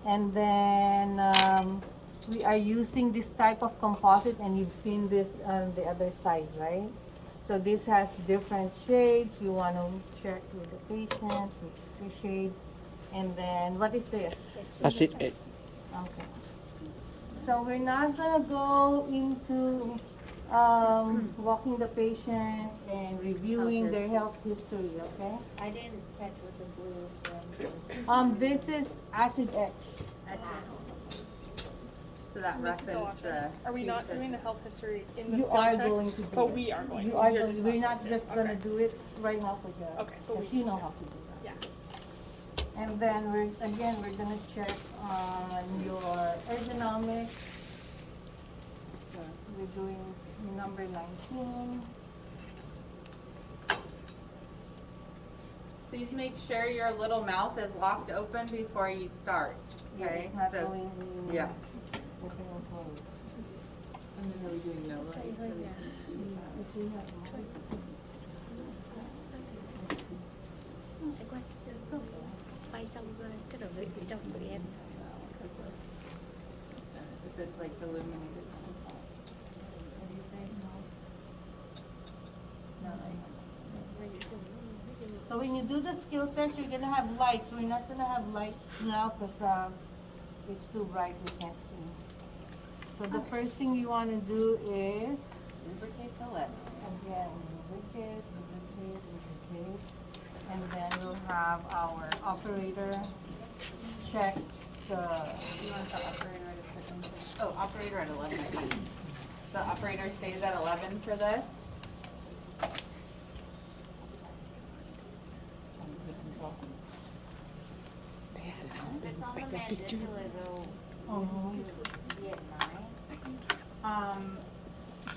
And then we are using this type of composite, and you've seen this on the other side, right? So this has different shades. You want to check with the patient, which is the shade. And then, what is this? Acid Etch. Okay. So we're not gonna go into walking the patient and reviewing their health history, okay? I didn't catch what the blue was. This is acid etch. So that reference the. Are we not doing the health history in the You skill are check? going to do But it. we are going You to. are You're going, just we're not not going just to. gonna Okay. do it right now for the, Okay, but because we- you know how to do that. Yeah. And then we're gonna check on your ergonomics. So we're doing number 19. Please make sure your little mouth is locked open before you start. Yeah, Okay, it's not so going in. yeah. Open and close. And then are we doing no light so we can see that? If we have more. Let's see. Để quay. Quay xong cái đầu lưỡi phía trong của em. If it's like illuminated. No light. So when you do the skill test, you're gonna have lights. We're not gonna have lights now because it's too bright, we can't see. So the first thing you wanna do is, Lubricate the lips. again, lubricate, lubricate, lubricate. And then we'll have our operator check the, You want the operator to put in? Oh, operator at 11. I think. The operator stays at 11 for this. It's on the mandibular though. Mhm. Be at 9.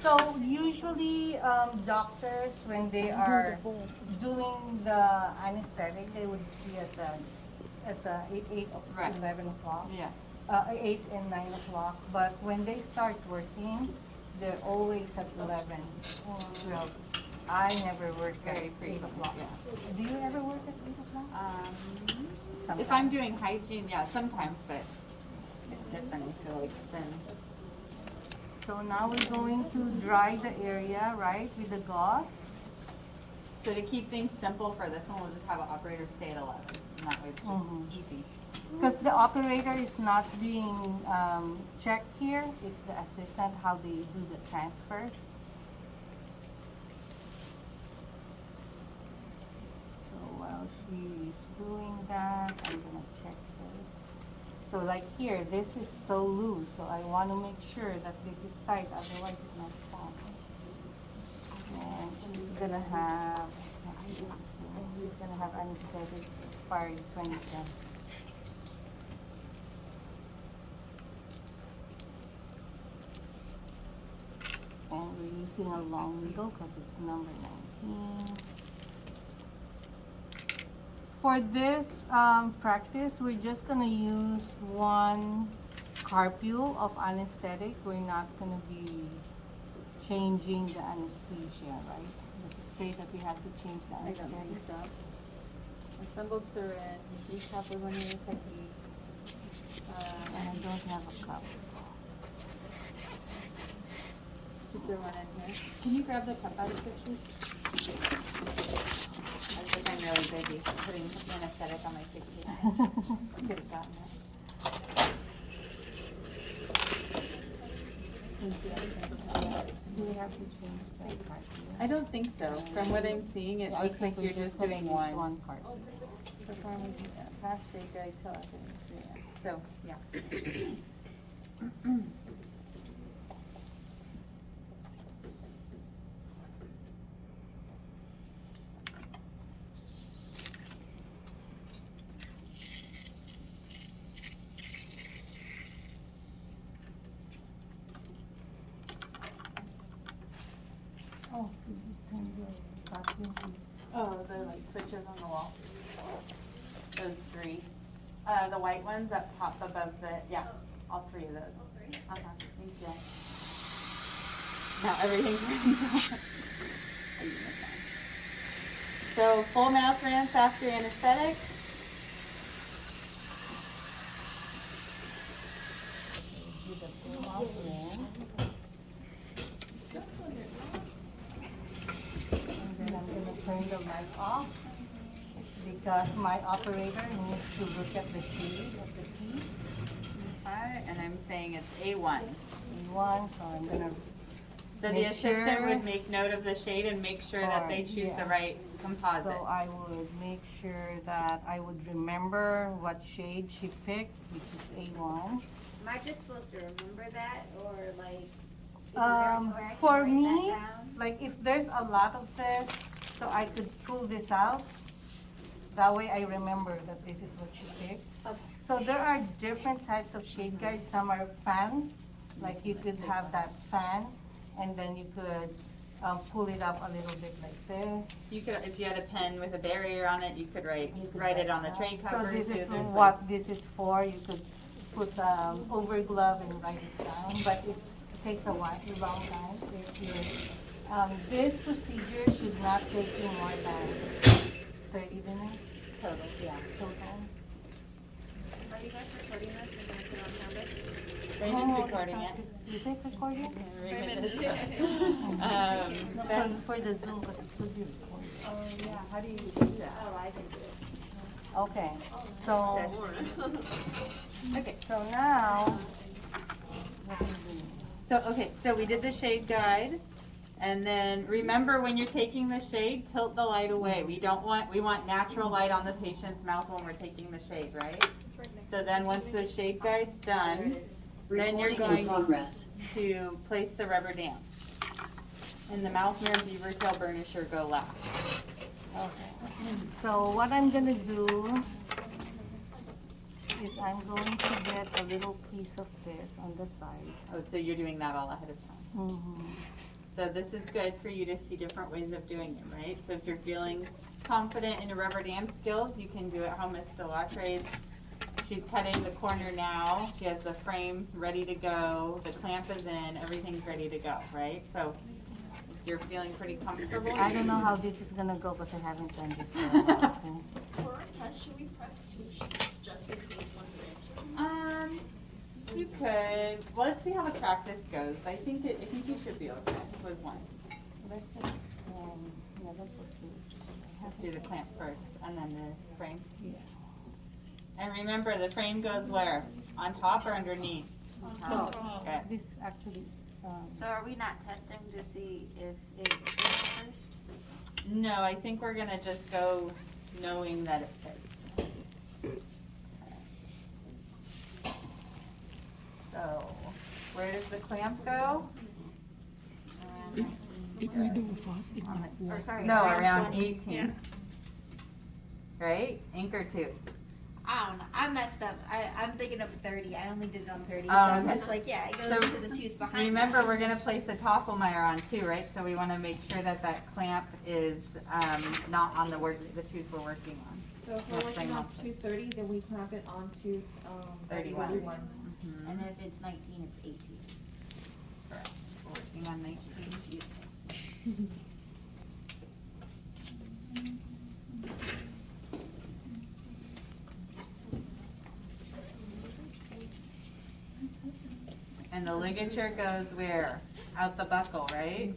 So usually doctors, when they are doing the anesthetic, they would be at the 8 or Right. 11 o'clock. Yeah. 8 and 9 o'clock. But when they start working, they're always at 11 or 12. I never work at Very 8 o'clock. frequent, Do you ever work at 8 o'clock? If Sometimes. I'm doing hygiene, yeah, sometimes, but it's different. I feel like then. So now we're going to dry the area, right, with the gauze. So to keep things simple for this one, we'll just have an operator stay at 11. And that way it's just Mhm. easy. Because the operator is not being checked here, it's the assistant, how they do the transfers. So while she's doing that, I'm gonna check this. So like here, this is so loose, so I wanna make sure that this is tight, otherwise it might fall. And she's gonna have, she's gonna have anesthetic expired 27. And we're using a long needle because it's number 19. For this practice, we're just gonna use one carpule of anesthetic. We're not gonna be changing the anesthesia, right? Does it say that we have to change the I don't think anesthetic? so. Assembled syringe, decoupled linear technique. And I don't have a cup. Is there one in here? Can you grab the cup out of it, please? I think I'm really busy putting anesthetic on my face. Could have gotten it. Do we have to change the carpule? I don't think so. From what I'm seeing, it Yeah, I looks like think you're we're just gonna doing use one. one carpule. Perform half shake, I tell it. So, yeah. Oh, could you turn the carpule, please? Oh, the light switches on the wall. Those three. The white ones that pop above the, yeah, all three of those. Uh-huh, thank you. Now everything's ready. So full mouth rinse after anesthetic. mouth in. And then I'm gonna turn the light off because my operator needs to look at the shade of the teeth. Okay, and I'm saying it's A1. One, so I'm gonna So the make assistant sure would make note of the shade and make sure that they choose yeah. the right composite. So I would make sure that I would remember what shade she picked, which is A1. Am I just supposed to remember that, or like? is there anywhere I can For write me, that down? like if there's a lot of this, so I could pull this out. That way I remember that this is what she picked. Okay. So there are different types of shade guides. Some are fan, like you could have that fan, and then you could pull it up a little bit like this. You could, if you had a pen with a barrier on it, you could write You could it write on the that. tray cover. So this too. is There's what this is for. You could put over glove and write it down, but it takes a while, a long time. If you're, this procedure should not take you more than 30 minutes total. total. Are you guys recording this and gonna put it on canvas? Brandon's Oh, recording it's it. not- Is it recording? For the Zoom, because it could be recorded. Oh, yeah, how do you do that? Oh, I can do it. Okay, so, Okay, so now, what do we do? so we did the shade guide, and then remember when you're taking the shade, tilt the light away. We want natural light on the patient's mouth when we're taking the shade, right? So then once the shade guide's done, then you're going to place the rubber dam. And the mouth mirror beaver tail burnisher go last. Okay, so what I'm gonna do is I'm going to get a little piece of this on the side. Oh, so you're doing that all ahead of time. Mm-hmm. So this is good for you to see different ways of doing it, right? So if you're feeling confident in your rubber dam skills, you can do it how Miss Delatre's. She's cutting the corner now. She has the frame ready to go. The clamp is in. Everything's ready to go, right? So if you're feeling pretty comfortable. I don't know how this is gonna go because I haven't done this for a while. Okay? For our test, should we prep 2 sheets just in case one breaks? You could. Well, let's see how the practice goes. I think you should be okay with one. Let's just, yeah, let's just do it. Let's do the clamp first and then the frame. Yeah. And remember, the frame goes where? On top or underneath? Okay. This is actually, So are we not testing to see if it fits first? No, I think we're gonna just go knowing that it fits. So, where does the clamp go? Or sorry, No, around 20. 18. Right? Anchor tooth. I don't know. I messed up. I'm thinking of 30. I only did it on 30. Oh, so I'm okay. just like, yeah, it goes So, to the tooth behind. Remember, that. we're gonna place the tofflemire on too, right? So we wanna make sure that that clamp is, not on the tooth we're working on. So if we're Let's working bring on up the- tooth 30, then we clamp it on tooth 31. 31. Mhm. And if it's 19, it's 18. Correct. We're working on 19. And the ligature goes where? Out the buckle, right?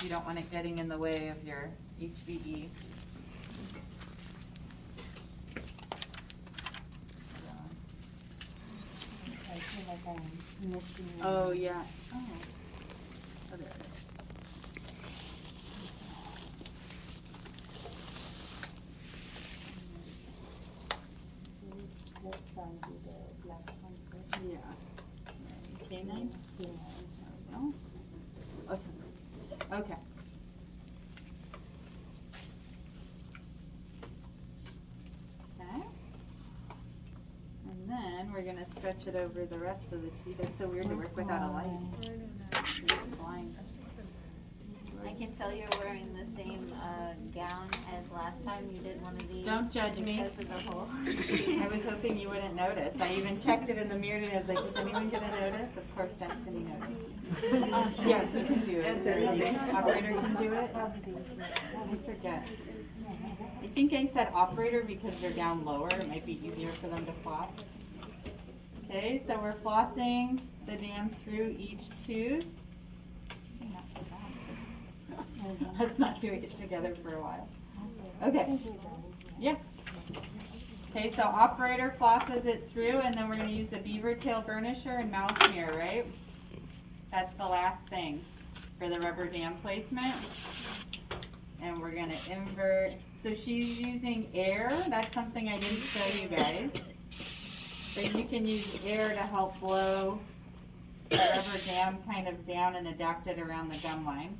You don't want it getting in the way of your HVE. I feel like I'm missing. Oh, yeah. Oh, there it is. Let's do the black one first. Yeah. Canine? Yeah. There we go. Okay. Okay. Okay. And then we're gonna stretch it over the rest of the teeth. It's so weird to work without a light. Blind. I can tell you're wearing the same gown as last time you did one of these. Don't judge me. Because of the hole. I was hoping you wouldn't notice. I even checked it in the mirror and I was like, is anyone gonna notice? Of course, Destiny noticed. Yes, we can do it. The operator can do it. I forget. I think I said operator because they're down lower. It might be easier for them to flop. Okay, so we're flossing the dam through each tooth. Let's not doing it together for a while. Okay. Yeah. Okay, so operator flosses it through, and then we're going to use the beaver tail burnisher and mouth mirror, right? That's the last thing for the rubber dam placement. And we're going to invert. So she's using air. That's something I didn't show you guys. So you can use air to help blow the rubber dam kind of down and adapt it around the gum line.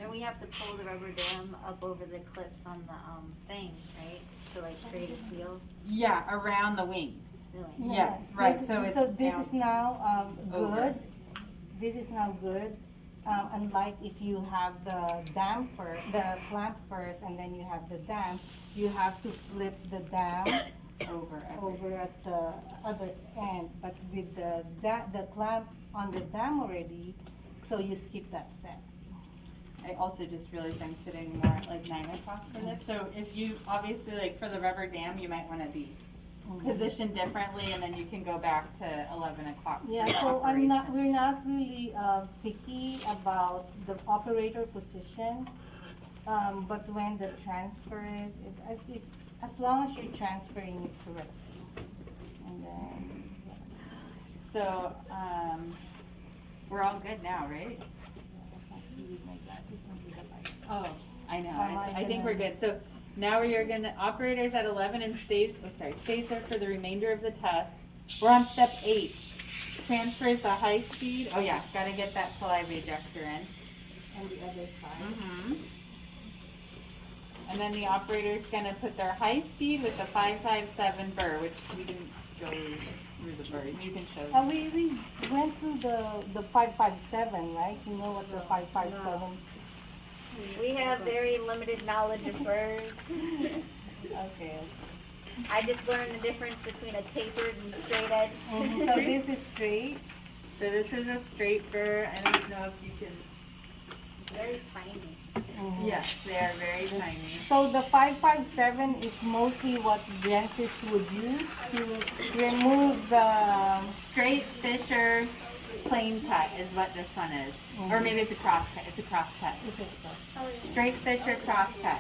And we have to pull the rubber dam up over the clips on the thing, right? To like create a seal. Yeah, around the wings. Really? Yes, right. This- So it's this down is now over. good. This is now good. Unlike if you have the dam first, the clamp first, and then you have the dam, you have to flip the dam over at the other end. But with the clamp on the dam already, so you skip that step. I also just realized I'm sitting more at like 9 o'clock for this. So if you, obviously like for the rubber dam, you might want to be positioned differently, and then you can go back to 11 o'clock. Yeah, for the so operation. we're not really picky about the operator position, but when the transfer is, it's as long as you're transferring it correctly. And then, yeah. So we're all good now, right? I can't see with my glasses and with the light. Oh, I know. Am I I think we're gonna- good. So now we are gonna, operators at 11 and stays there for the remainder of the test. We're on step 8. Transfers the high speed. Oh yeah, gotta get that saliva ejector in. And the other side. Mm-hmm. And then the operator's gonna put their high speed with the 557 burr, which we didn't go through the burr. You can show them. We went through the 557, right? You know what the 557? We have very limited knowledge of burrs. Okay. I just learned the difference between a tapered and straight edge. So this is straight. So this is a straight burr. I don't know if you can. Very tiny. Yes, they are very tiny. So the 557 is mostly what dentists would use to remove the Straight Fisher plain cut is what this one is. Or maybe it's a cross cut. It's a cross cut. Straight Fisher cross cut.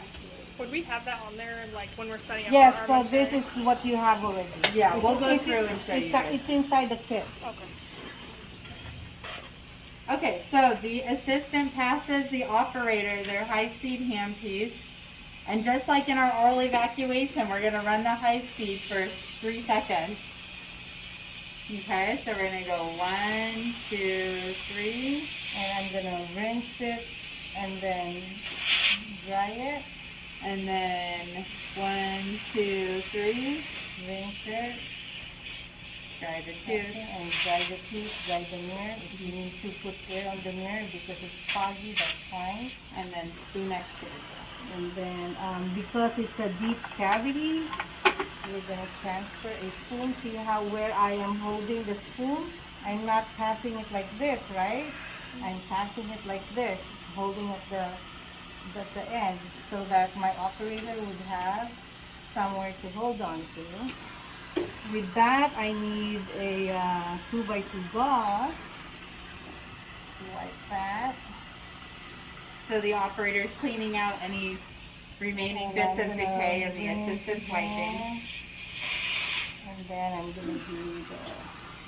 Would we have that on there, like, when we're setting up Yes, our so this is what you have already. Yeah, we'll go It's- through and show you guys. It's inside the kit. Okay. Okay, so the assistant passes the operator their high-speed handpiece. And just like in our oral evacuation, we're going to run the high speed for 3 seconds. Okay, so we're going to go 1, 2, 3. And I'm gonna rinse it and then dry it, And then 1, 2, 3. rinse it, Dry the okay, tooth. and dry the tooth, dry the mirror. If you need to put air on the mirror because it's foggy, that's fine. And then spoon next to it. And then because it's a deep cavity, we're gonna transfer a spoon. See how where I am holding the spoon? I'm not passing it like this, right? I'm passing it like this, holding at the end, so that my operator would have somewhere to hold on to. With that, I need a 2x2 gauze to wipe that. So the operator's cleaning out any remaining And bits I'm of gonna decay of the rinse assistant again. wiping. And then I'm gonna do the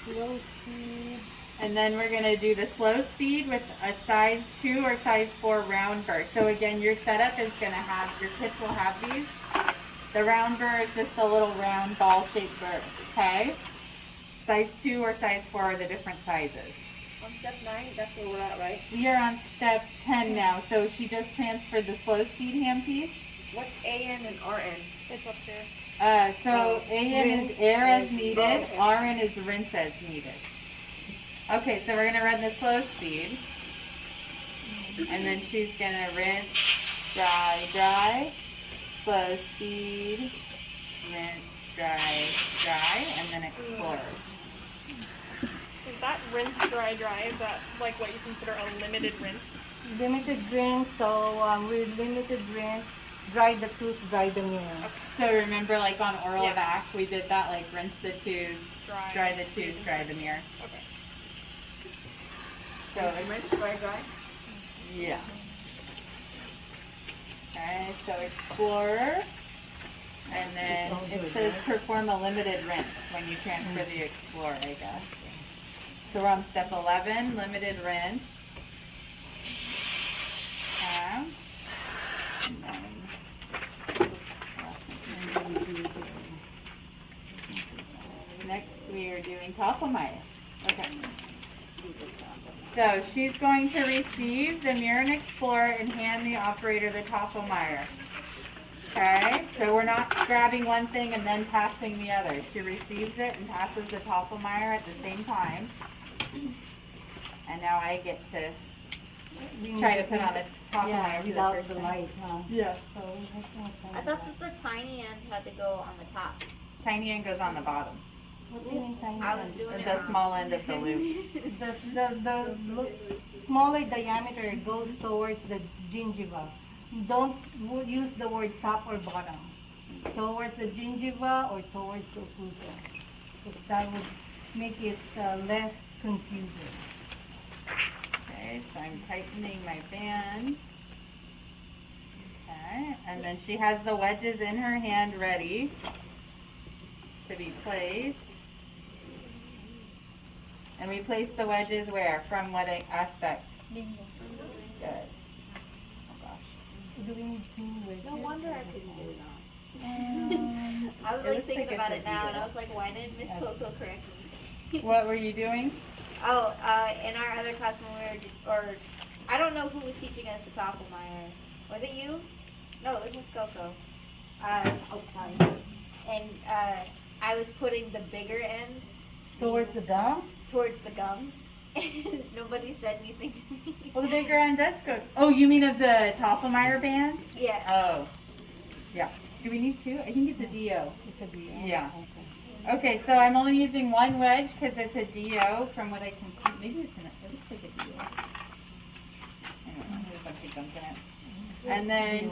slow speed. And then we're going to do the slow speed with a size 2 or size 4 round burr. So again, your setup is going to have, your kits will have these. The round burr is just a little round ball-shaped burr, okay? Size 2 or size 4 are the different sizes. On step 9, that's where we're at, right? We are on step 10 now, so she just transferred the slow speed handpiece. What's AN and RN? It's up there. So AN is air as needed, RN is rinse as needed. Okay, so we're going to run the slow speed. And then she's going to rinse, dry, dry, slow speed, rinse, dry, and then explore. Is that rinse, dry, is that like what you consider a limited rinse? Limited rinse, so with limited rinse, dry the tooth, dry the mirror. So remember, like on oral Yeah. vac, we did that, like rinse the tooth, dry the tooth, dry the mirror. Okay. So Rinse, dry, dry. yeah. Okay, so Explorer, and then it says perform a limited rinse when you transfer the Explorer, I guess. So we're on step 11, limited rinse. Okay. And then next we are doing tofflemire. Okay. So she's going to receive the Mirror and Explorer and hand the operator the tofflemire. Okay, so we're not grabbing one thing and then passing the other. She receives it and passes the tofflemire at the same time. And now I get to try to put on a tofflemire Yeah, for the without first the time. light, huh? Yeah. So that's not I thought that the tiny end had to go on the top. Tiny end goes on the bottom. What do you mean tiny I was end? doing it The wrong. small end of the loop. The smaller diameter goes towards the gingiva. Don't use the word top or bottom. Towards the gingiva or towards the occlusal. Because that would make it less confusing. Okay, so I'm tightening my band. Okay, and then she has the wedges in her hand ready to be placed. And we place the wedges where? From what aspect? Good. Oh gosh. Do we need two wedges? No wonder I couldn't get it on. I was It like looks thinking like about it's it a now, and zero. I was like, why didn't Miss Coco correct me? What were you doing? Oh, in our other class when we were, I don't know who was teaching us the tofflemire. Was it you? No, it was Miss Coco. Outside. And I was putting the bigger ends Towards the gum? towards the gums, and nobody said anything to me. Well, the bigger end does go. Oh, you mean of the tofflemire band? Yeah. Oh. Yeah. Do we need two? I think it's a DO. It's a D. Yeah. Okay. Okay, so I'm only using one wedge because it's a DO from what I can see. Maybe it's an, it looks like a DO. Anyway, there's a bunch of gunk in it. And then,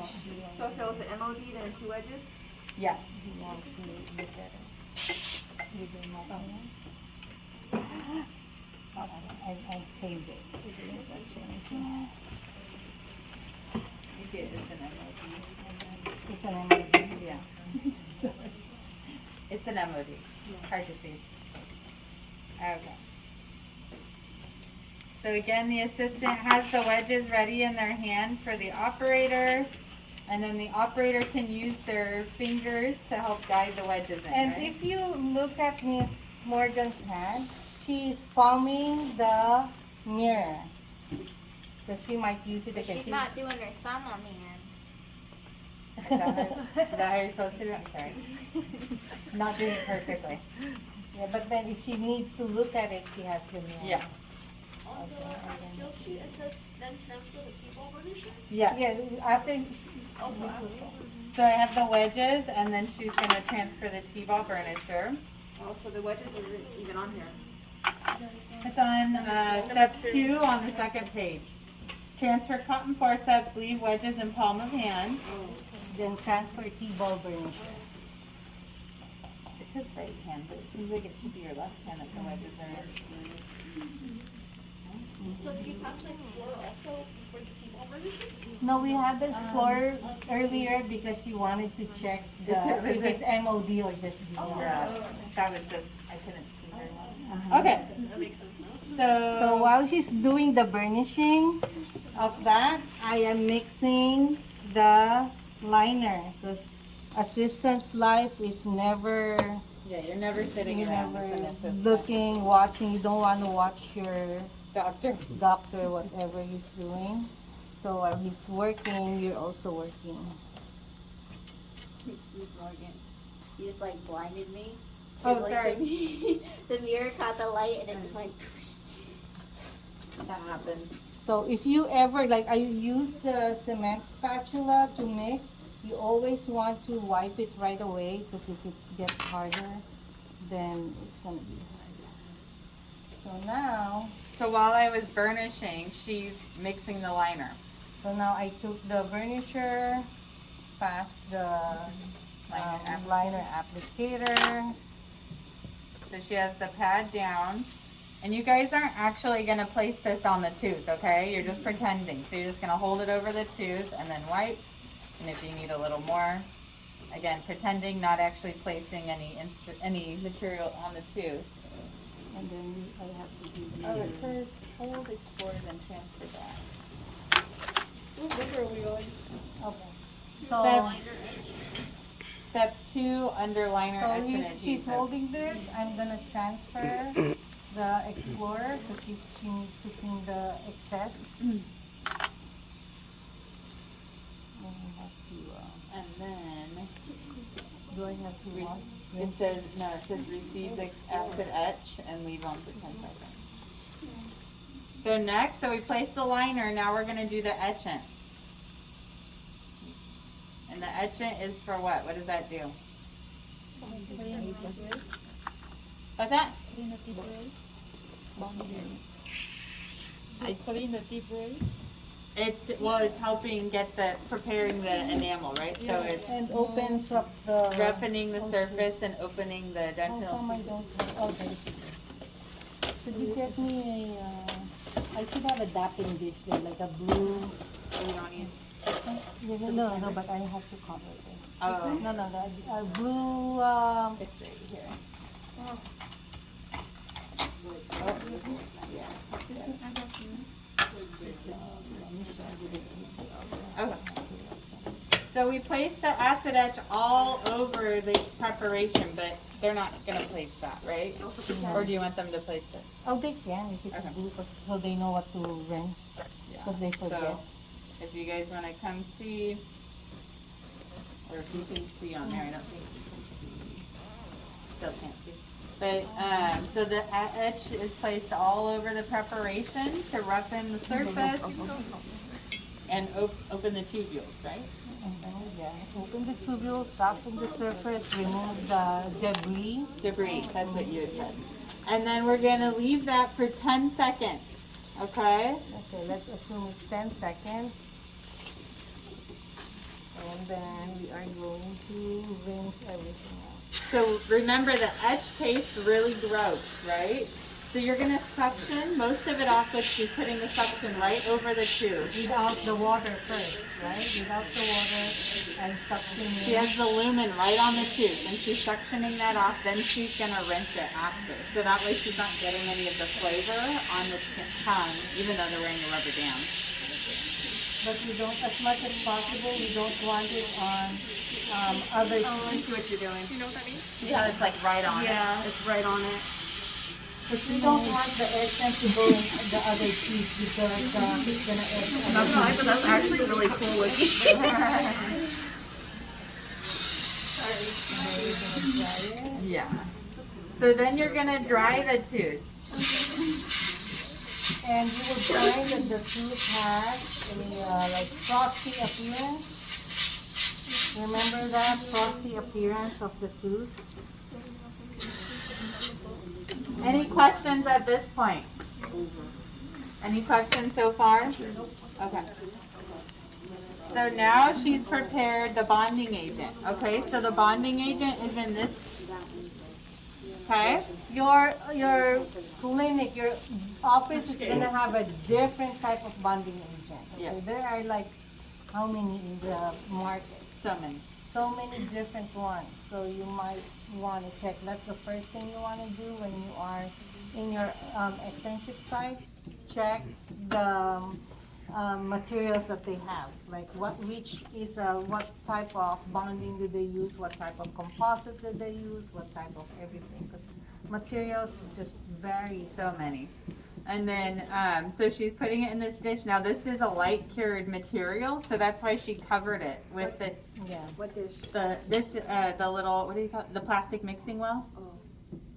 So if it was an MOD, then 2 wedges? yeah. Do you want to look at it? With the mobile one? I saved it. It's an MOD. It's an MOD. Yeah. It's an MOD. Hard to see. Okay. So again, the assistant has the wedges ready in their hand for the operator, and then the operator can use their fingers to help guide the wedges in, And right? if you look at Miss Morgan's hand, she's palming the mirror. So she might use it But again. she's not doing her thumb on the end. Is that how you're supposed to do it? I'm sorry. Not doing it perfectly. Yeah, but then if she needs to look at it, she has the mirror. Yeah. Also, our skill sheet, it says then transfer the T-ball burnisher? Yeah. Yeah, after. Also, after. So I have the wedges, and then she's going to transfer the T-ball burnisher. Oh, so the wedges isn't even on here. It's on step 2 on the second page. Transfer cotton forceps, leave wedges in palm of hand. Then transfer T-ball burnisher. It says right hand, but it seems like it should be your left hand that the wedges are in. So did you pass my Explorer also for the T-ball burnisher? No, we had the Explorer earlier because she wanted to check if it's MOD or just DO. Yeah, that was just, I couldn't see very well. Uh-huh. Okay, That makes sense now. So while she's doing the burnishing of that, I am mixing the liner. Because assistant's life is never, yeah, you're never sitting you around never with an assistant. looking, watching. You don't want to watch your Doctor. doctor, whatever he's doing. So while he's working, you're also working. Miss Morgan, you just like blinded me. Oh, Like, sorry. The mirror caught the light and it just like. That happens. So if you ever, like I use the cement spatula to mix, you always want to wipe it right away because if it gets harder, then it's going to be harder. So now, So while I was burnishing, she's mixing the liner. I took the burnisher pass the Liner liner applicator. So she has the pad down. And you guys aren't actually going to place this on the tooth, okay? You're just pretending. So you're just going to hold it over the tooth and then wipe. And if you need a little more, again, pretending, not actually placing any material on the tooth. And then I have to give you. Oh, it says hold, explore, then transfer back. What book are we on? Okay. Step 2, underliner, So etch, and she's adhesive. holding this. I'm gonna transfer the Explorer because she needs to clean the excess. Then we have to, And then do I have to wash? it says receive the acid etch and leave on for 10 seconds. So next, we place the liner. Now we're going to do the etchant. And the etchant is for what? What does that do? What's that? Clean the deep ray. It's helping preparing the enamel, right? So it's And opens up the. roughening the surface and opening the How come I dentinal. don't have, oh, there it is. Could you get me I should have a dapping dish there, like a blue. So we don't need. No, but I have to cover it. Oh, No, a blue, it's right here. Okay. So we place the acid etch all over the preparation, but they're not going to place that, right? Or do you want them to place it? oh, they can, if it's Okay. blue, so they know what to rinse, because they forget. So if you guys want to come see, or if you can see on there, I don't think you can see. Still can't see. But, so the etch is placed all over the preparation to roughen the surface and open the tubules, right? And then, open the tubules, soften the surface, remove the debris. Debris, that's what you had said. And then we're going to leave that for 10 seconds, okay? Okay, let's assume it's 10 seconds. And then we are going to rinse everything out. So remember, the etch tastes really gross, right? So you're going to suction most of it off, but she's putting the suction right over the tube. Without the water first, right? Without the water and suctioning. She has the lumen right on the tube, and she's suctioning that off, then she's going to rinse it after. So that way she's not getting any of the flavor on the tongue, even though they're wearing a rubber band. But we don't, as much as possible, we don't want it on other I teeth. see what you're doing. Do you know what that means? See how it's like right on it? Yeah, it's right on it. But we don't want the essence to go in the other teeth because it's gonna etch. Not gonna lie, but that's actually really cool looking. Yeah. So then you're going to dry the tooth. And you will find that the tooth has a like frosty appearance. Remember that frosty appearance of the tooth? Any questions at this point? Any questions so far? Okay. So now she's prepared the bonding agent. Okay, so the bonding agent is in this. Okay. Your clinic, your office is gonna have a different type of bonding agent. Okay? Yeah. There are like how many in the market? So many. So many different ones. So you might want to check. That's the first thing you want to do when you are in your externship site. Check the materials that they have. Like what type of bonding do they use? What type of composite do they use? What type of everything? Because materials just vary. So many. And then, so she's putting it in this dish. Now this is a light cured material, so that's why she covered it with the Yeah. What dish? the little, what do you call it? The plastic mixing well. Oh.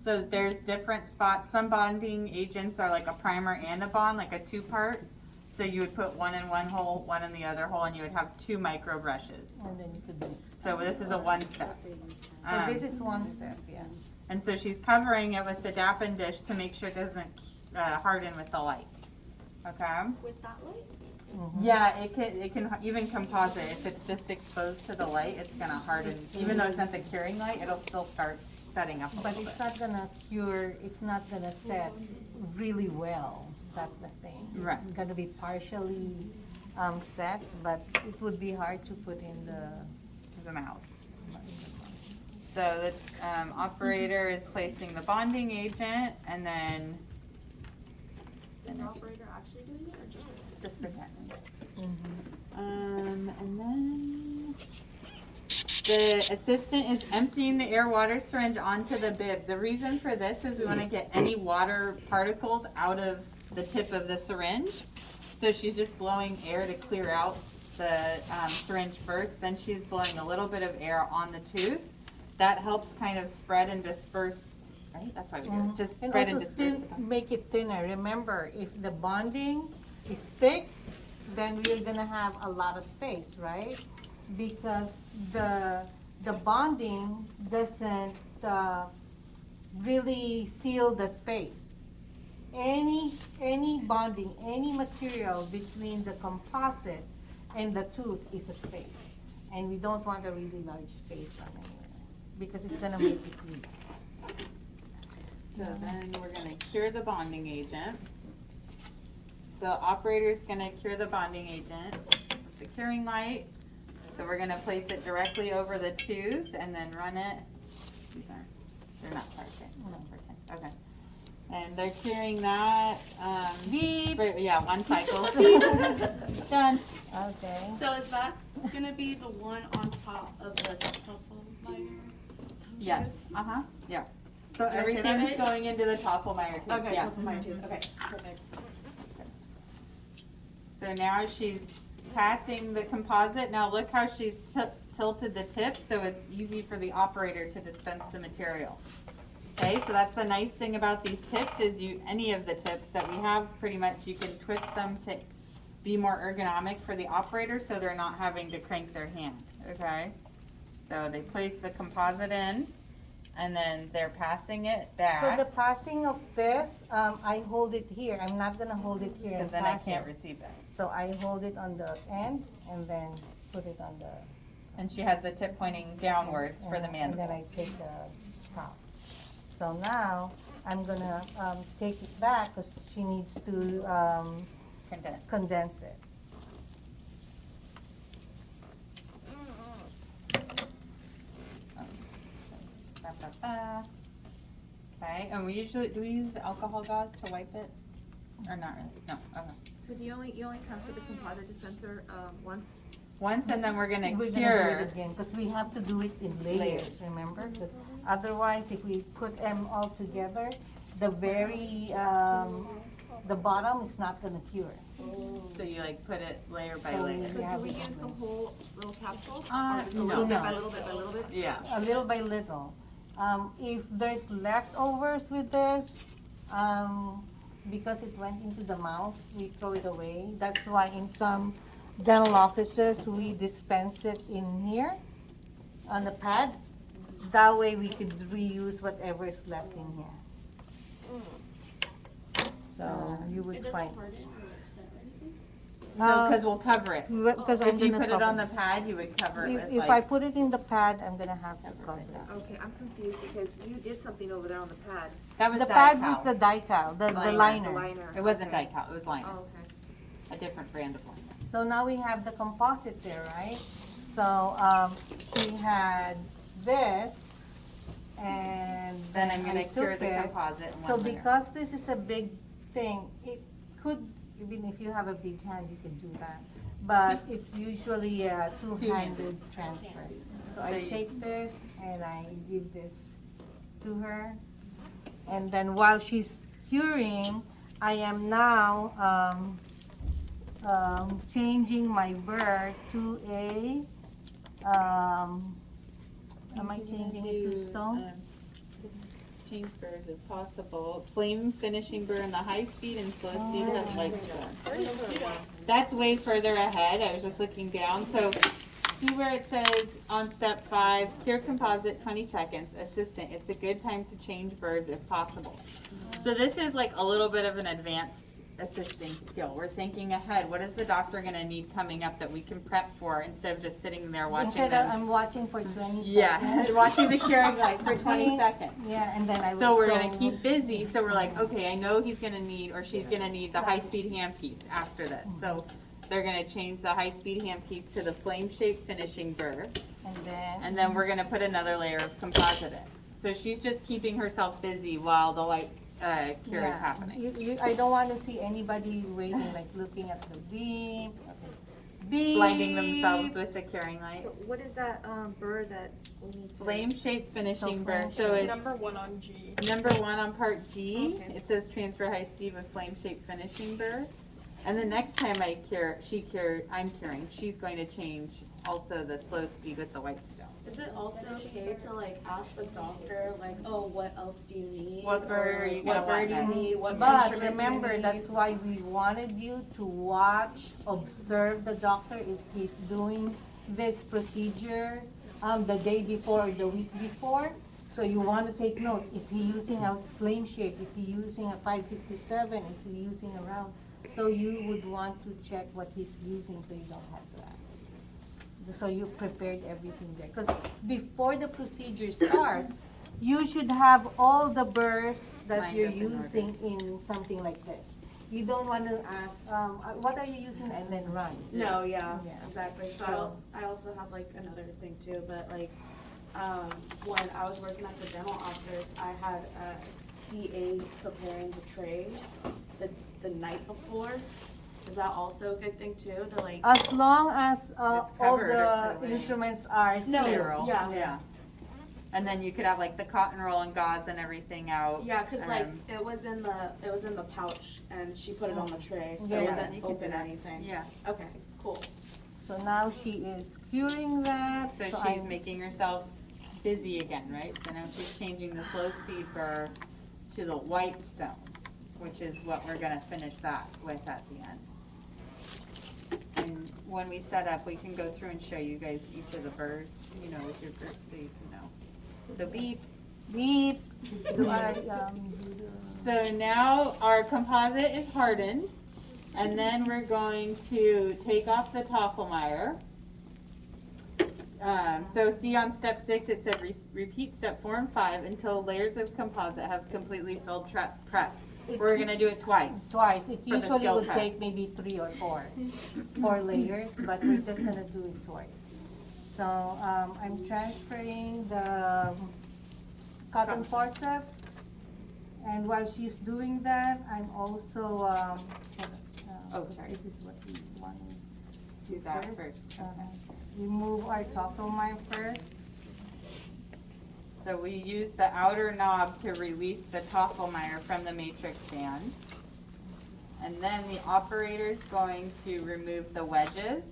So there's different spots. Some bonding agents are like a primer and a bond, like a 2-part. So you would put one in one hole, one in the other hole, and you would have 2 micro brushes. And then you could mix. So this is a 1-step. So this is one step, yeah. And so she's covering it with the dappen dish to make sure it doesn't harden with the light. Okay? With that light? Yeah, it can even composite. If it's just exposed to the light, it's gonna harden. Even though it's not the curing light, it'll still start setting up a But little it's bit. not gonna cure, it's not gonna set really well, that's the thing. Right. It's gonna be partially set, but it would be hard to put in the, Zoom out. So the operator is placing the bonding agent, and then Is the operator actually doing it or just? pretending. And then the assistant is emptying the air water syringe onto the bib. The reason for this is we want to get any water particles out of the tip of the syringe. So she's just blowing air to clear out the syringe first. Then she's blowing a little bit of air on the tooth. That helps kind of spread and disperse, right? That's why we do it. Just and spread and also disperse. make it thinner. Remember, if the bonding is thick, then we're gonna have a lot of space, right? Because the bonding doesn't really seal the space. Any bonding, any material between the composite and the tooth is a space. And we don't want a really large space on it, because it's gonna make it weak. So then we're gonna cure the bonding agent. So operator's gonna cure the bonding agent with the curing light. So we're gonna place it directly over the tooth and then run it. These aren't, they're not charged yet. Okay. And they're curing that, Beep. yeah, 1 cycle. Done. Okay. So is that gonna be the one on top of the tofflemire? Yes, yeah. So Did I say that everything's right? going into the tofflemire tooth, Okay, yeah. tofflemire too. Okay, perfect. So now she's passing the composite. Now look how she's tilted the tip, so it's easy for the operator to dispense the material. Okay, so that's the nice thing about these tips is any of the tips that we have, pretty much you can twist them to be more ergonomic for the operator so they're not having to crank their hand, okay? So they place the composite in and then they're passing it back. So the passing of this, I hold it here. I'm not gonna hold it here and Because then I pass can't it. receive it. So I hold it on the end and then put it on the. And she has the tip pointing downwards for the And mandible. then I take the top. So now I'm gonna take it back because she needs to Condense. condense it. Okay, and do we use alcohol gauze to wipe it? Or not really? No, okay. So do you only transfer the composite dispenser once? Once and then we're gonna We're gonna do cure. it again because we have to do it in layers, remember? Because otherwise, if we put them all together, the bottom is not gonna cure. So you like put it layer by So layer. So Yeah, do we we use have the this. whole little capsule? Uh, Or just a no. little bit by No. little bit by little bit? Yeah. A little by little. If there's leftovers with this, because it went into the mouth, we throw it away. That's why in some dental offices, we dispense it in here on the pad. That way we could reuse whatever is left in here. So you It would doesn't find. harden or like set or anything? No, because we'll cover it. Because I'm If you gonna put it on cover the pad, you would cover it with If I like, put it in the pad, I'm gonna have to cover it. Okay, I'm confused because you did something over there on the pad. that was The pad Di-Cal. was the Di-Cal, the The liner. liner. It wasn't Okay. Di-Cal, it was liner. Oh, okay. A different brand of liner. So now we have the composite there, right? So, she had this, and Then I'm I gonna cure took the it. composite in So one layer. because this is a big thing, it could, even if you have a big hand, you can do that. But it's usually a two-handed transfer. So So I you- take this and I give this to her. And then while she's curing, I am now, changing my burr to a, am I changing it to stone? Change burrs if possible. Flame finishing burr in the high speed and slow speed has light burr. That's way further ahead. I was just looking down. So see where it says on step 5, cure composite 20 seconds. Assistant, it's a good time to change burrs if possible. So this is like a little bit of an advanced assisting skill. We're thinking ahead. What is the doctor going to need coming up that we can prep for instead of just sitting there watching Instead of them? I'm watching for 20 Yeah, seconds. watching the curing light for 20 Being- seconds. Yeah, and then I will. So we're go- gonna keep busy, so we're like, okay, I know he's gonna need, or she's gonna need the high-speed handpiece after this. So they're gonna change the high-speed handpiece to the flame-shaped finishing burr, and then we're gonna put another layer of composite in. So she's just keeping herself busy while the light cure is happening. I don't want to see anybody waiting, like looking at the beam. Beep. Blinding themselves with the curing light. So what is that burr that we need to? Flame-shaped finishing So burr, flame so It's it's number 1 on G. number 1 on part G. Okay. It says transfer high speed with flame-shaped finishing burr. And the next time I'm curing, she's going to change also the slow speed with the white stone. Is it also okay to like ask the doctor like, oh, what else do you need? What burr Or, are you like, gonna what burr want do you next? need? What But instrument do you remember, need? that's why we wanted you to watch, observe the doctor if he's doing this procedure the day before or the week before. So you want to take notes. Is he using a flame shape? Is he using a 557? Is he using a round? So you would want to check what he's using so you don't have to ask. So you prepared everything there. Because before the procedure starts, you should have all the burrs that Lined you're up in order. using in something like this. You don't want to ask, what are you using, and then run. No, yeah, Yeah. exactly. So So- I also have like another thing too, but like, when I was working at the dental office, I had DAs preparing the tray the night before. Is that also a good thing too, to like? As long as all covered or the put away. instruments are No, sterile. yeah. And then you could have like the cotton roll and gauze and everything out. Yeah, cause like, Um, it was in the pouch and she put it on the tray, so Yeah. it You wasn't could do open or that. anything. Yeah, Okay, cool. So now she is curing that. so she's I'm- making herself busy again, right? So now she's changing the slow speed burr to the white stone, which is what we're gonna finish that with at the end. And when we set up, we can go through and show you guys each of the burrs, you know, with your group, so you can know. So beep. Beep. Do I, do the- So now our composite is hardened, and then we're going to take off the tofflemire. So see on step 6, it said repeat step 4 and 5 until layers of composite have completely filled prep. We're gonna do it twice. Twice. It For the usually skill would test. take maybe 3 or 4 layers, but we're just gonna do it twice. So I'm transferring the cotton forceps, and while she's doing that, I'm also, Oh, sorry. This is what we want to Do that first. remove our tofflemire first. So we use the outer knob to release the tofflemire from the matrix band. And then the operator's going to remove the wedges.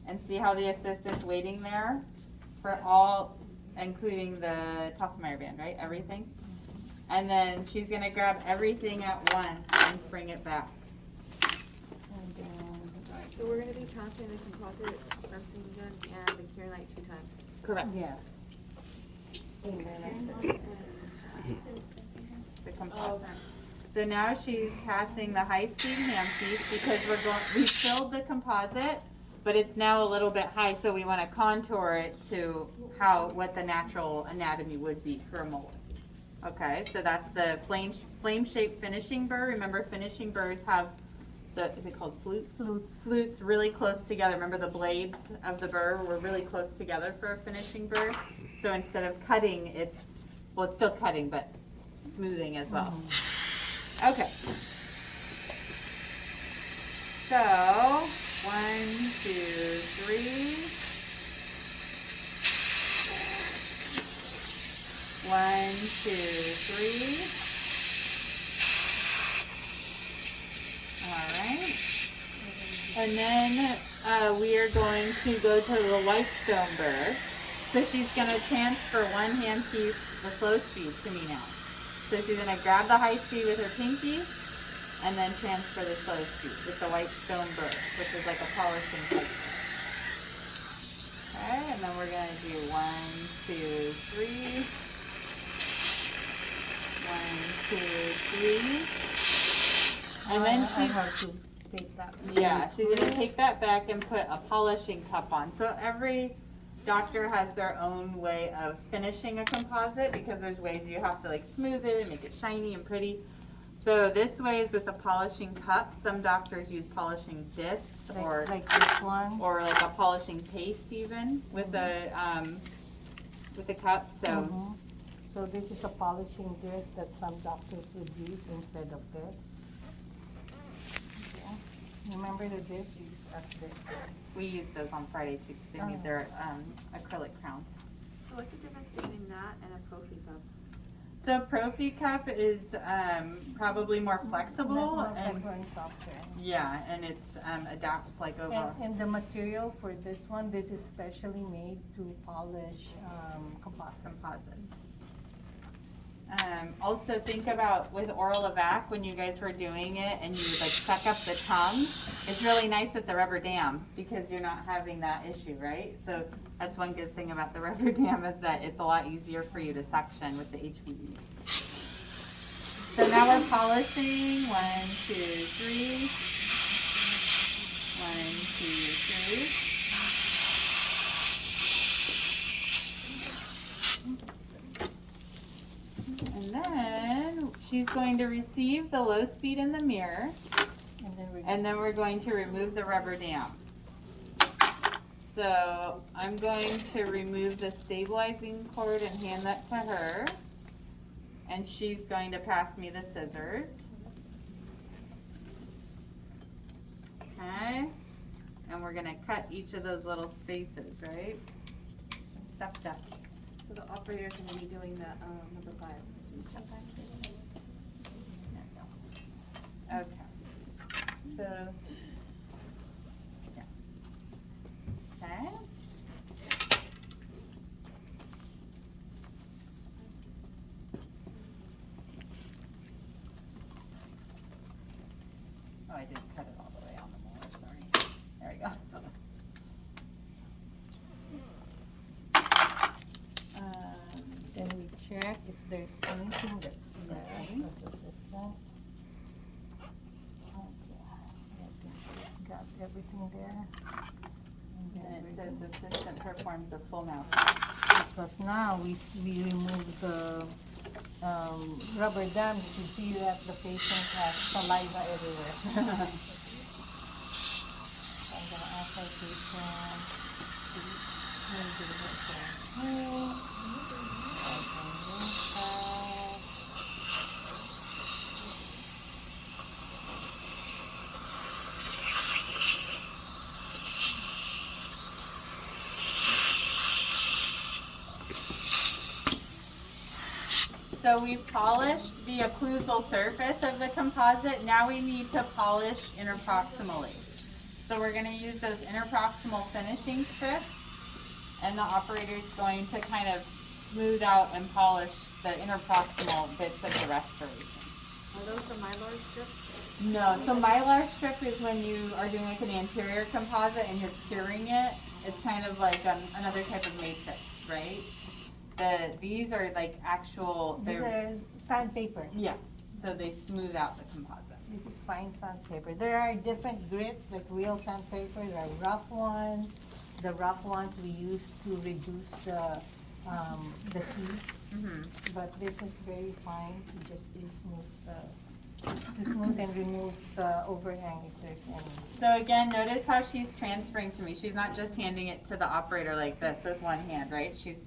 And see how the assistant's waiting there for all, including the tofflemire band, right? Everything? And then she's gonna grab everything at once and bring it back. And then, So we're gonna be transferring the composite dispensing gun and the curing light 2 times. Correct. yes. And then The composite. So now she's passing the high-speed handpiece because we filled the composite, but it's now a little bit high, so we want to contour it to what the natural anatomy would be for a mold. Okay, so that's the flame-shaped finishing burr. Remember, finishing burrs have is it called flutes? Flutes really close together. Remember the blades of the burr were really close together for a finishing burr. So instead of cutting, it's still cutting, but smoothing as well. Okay. So 1, 2, 3. 1, 2, 3. All right. And then we are going to go to the white stone burr. So she's going to transfer one hand piece, the slow speed, to me now. So she's going to grab the high speed with her pinky and then transfer the slow speed with the white stone burr, which is like a polishing type. Okay, and then we're going to do 1, 2, 3. 1, 2, 3. And I have to take that. Yeah, she's gonna take that back and put a polishing cup on. So every doctor has their own way of finishing a composite because there's ways you have to like smooth it and make it shiny and pretty. So this way is with a polishing cup. Some doctors use polishing discs or Like this one. or like a polishing paste even with a cup. So Mhm. So this is a polishing disc that some doctors would use instead of this. Yeah. Remember the disc? We discussed this. we use those on Friday too because they need their acrylic crowns. So what's the difference between that and a Profi cup? So Profi cup is probably more flexible and and softer. yeah, and it's adapts like over. And the material for this one, this is specially made to polish composite. Also think about with oral evac when you guys were doing it and you would like suck up the tongue. It's really nice with the rubber dam because you're not having that issue, right? So that's one good thing about the rubber dam is that it's a lot easier for you to suction with the HVE. So now we're polishing 1, 2, 3. 1, 2, 3. And then she's going to receive the low speed in the mirror, and then we're going to remove the rubber dam. So I'm going to remove the stabilizing cord and hand that to her, and she's going to pass me the scissors. Okay, and we're gonna cut each of those little spaces, right? Septa. So the operator's gonna be doing the number 5. Okay. So, yeah. Okay. Oh, I didn't cut it all the way on the molar, sorry. There we go. Then we check if there's anything that's left as assistant. Okay, I think we got everything there. And And then it says assistant performs a full mouth. because now we remove the rubber dam. You can see that the patient has saliva everywhere. I'm gonna ask our patient to maybe look at here. So we've polished the occlusal surface of the composite. Now we need to polish interproximally. So we're going to use those interproximal finishing strips, and the operator's going to kind of smooth out and polish the interproximal bits of the restoration. Are those the mylar strips? No, so mylar strip is when you are doing like an anterior composite and you're curing it. It's kind of like another type of matrix, right? These are like actual, These are sandpaper. yeah, so they smooth out the composite. This is fine sandpaper. There are different grits, like real sandpaper. There are rough ones. The rough ones we use to reduce the teeth. Mm-hmm. But this is very fine to just smooth and remove the overhang if there's any. So again, notice how she's transferring to me. She's not just handing it to the operator like this with one hand, right? She's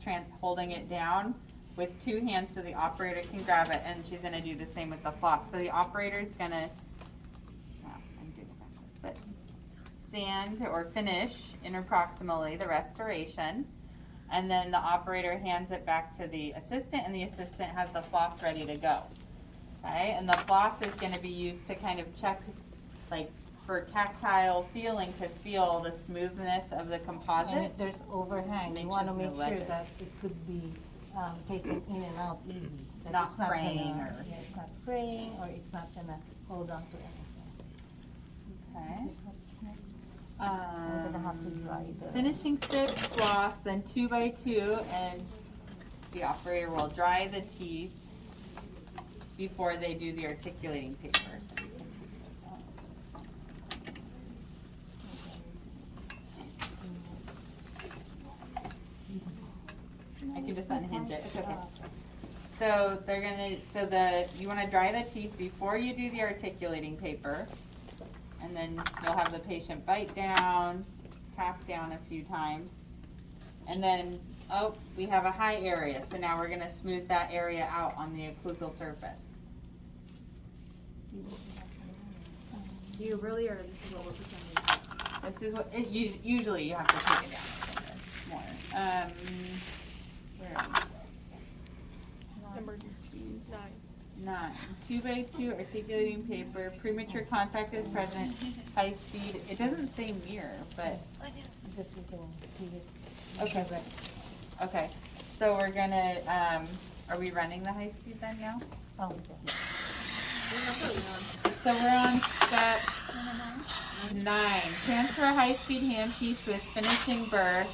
holding it down with two hands so the operator can grab it, and she's gonna do the same with the floss. So the operator's gonna, I'm doing it backwards, but sand or finish interproximally the restoration, and then the operator hands it back to the assistant, and the assistant has the floss ready to go. Okay, and the floss is going to be used to kind of check, like, for tactile feeling, to feel the smoothness of the composite. And if there's overhang, Make you want to sure make to sure let it. that it could be taken in and out easy. That Not it's not fraying gonna, or- yeah, it's not fraying, or it's not gonna hold on to anything. Okay. Is this what's next? We're gonna have to dry the. Finishing strips, floss, then 2 by 2, and the operator will dry the teeth before they do the articulating paper. So we can take this out. I can just unhinge it, it's okay. Oh, So you wanna dry the teeth before you do the articulating paper. And then you'll have the patient bite down, tap down a few times. And then, oh, we have a high area, so now we're gonna smooth that area out on the occlusal surface. Do you really, or this is what we're pretending? This is what, usually you have to take it down a little bit more. Where are we? Number 9. 9. 2x2 articulating paper, premature contact is present, high speed. It doesn't say mirror, but Just you can see it. okay. Okay. So we're gonna, are we running the high speed then now? Oh, okay. So we're on step 9. Transfer a high speed handpiece with finishing burr,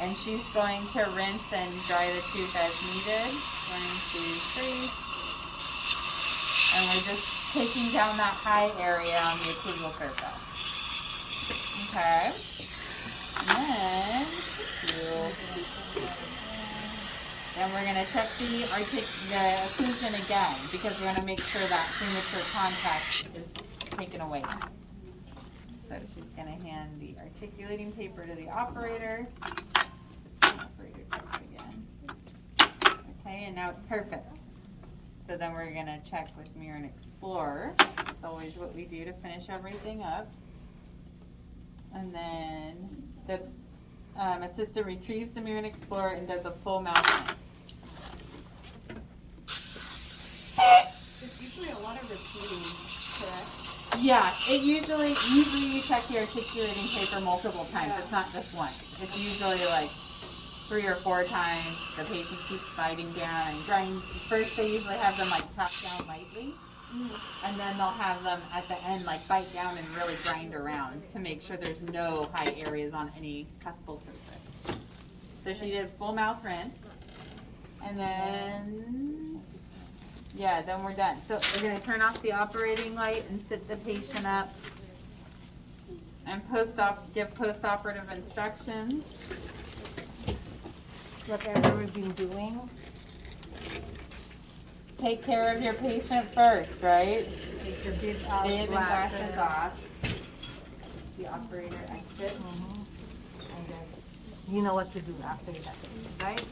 and she's going to rinse and dry the tooth as needed. 1, 2, 3. And we're just taking down that high area on the occlusal surface. Okay. And then we're going to check the occlusion again, because we're going to make sure that premature contact is taken away. So she's going to hand the articulating paper to the operator. Operator checks again. Okay, and now it's perfect. So then we're gonna check with Mirror and Explorer. It's always what we do to finish everything up. And then the assistant retrieves the Mirror and Explorer and does a full mouth rinse. There's usually a lot of repeating, correct? Yeah, it usually you check the articulating paper multiple times. It's not just once. It's usually like 3 or 4 times. The patient keeps biting down and grinding. First, they usually have them like tap down lightly, and then they'll have them at the end like bite down and really grind around to make sure there's no high areas on any cuspal surface. So she did full mouth rinse, and then then we're done. So we're gonna turn off the operating light and sit the patient up, and give post-operative instructions. Whatever we've been doing. Take care of your patient first, right? Take the bib out, Bib and glasses. glasses off. The operator exit. And then you know what to do after that, right?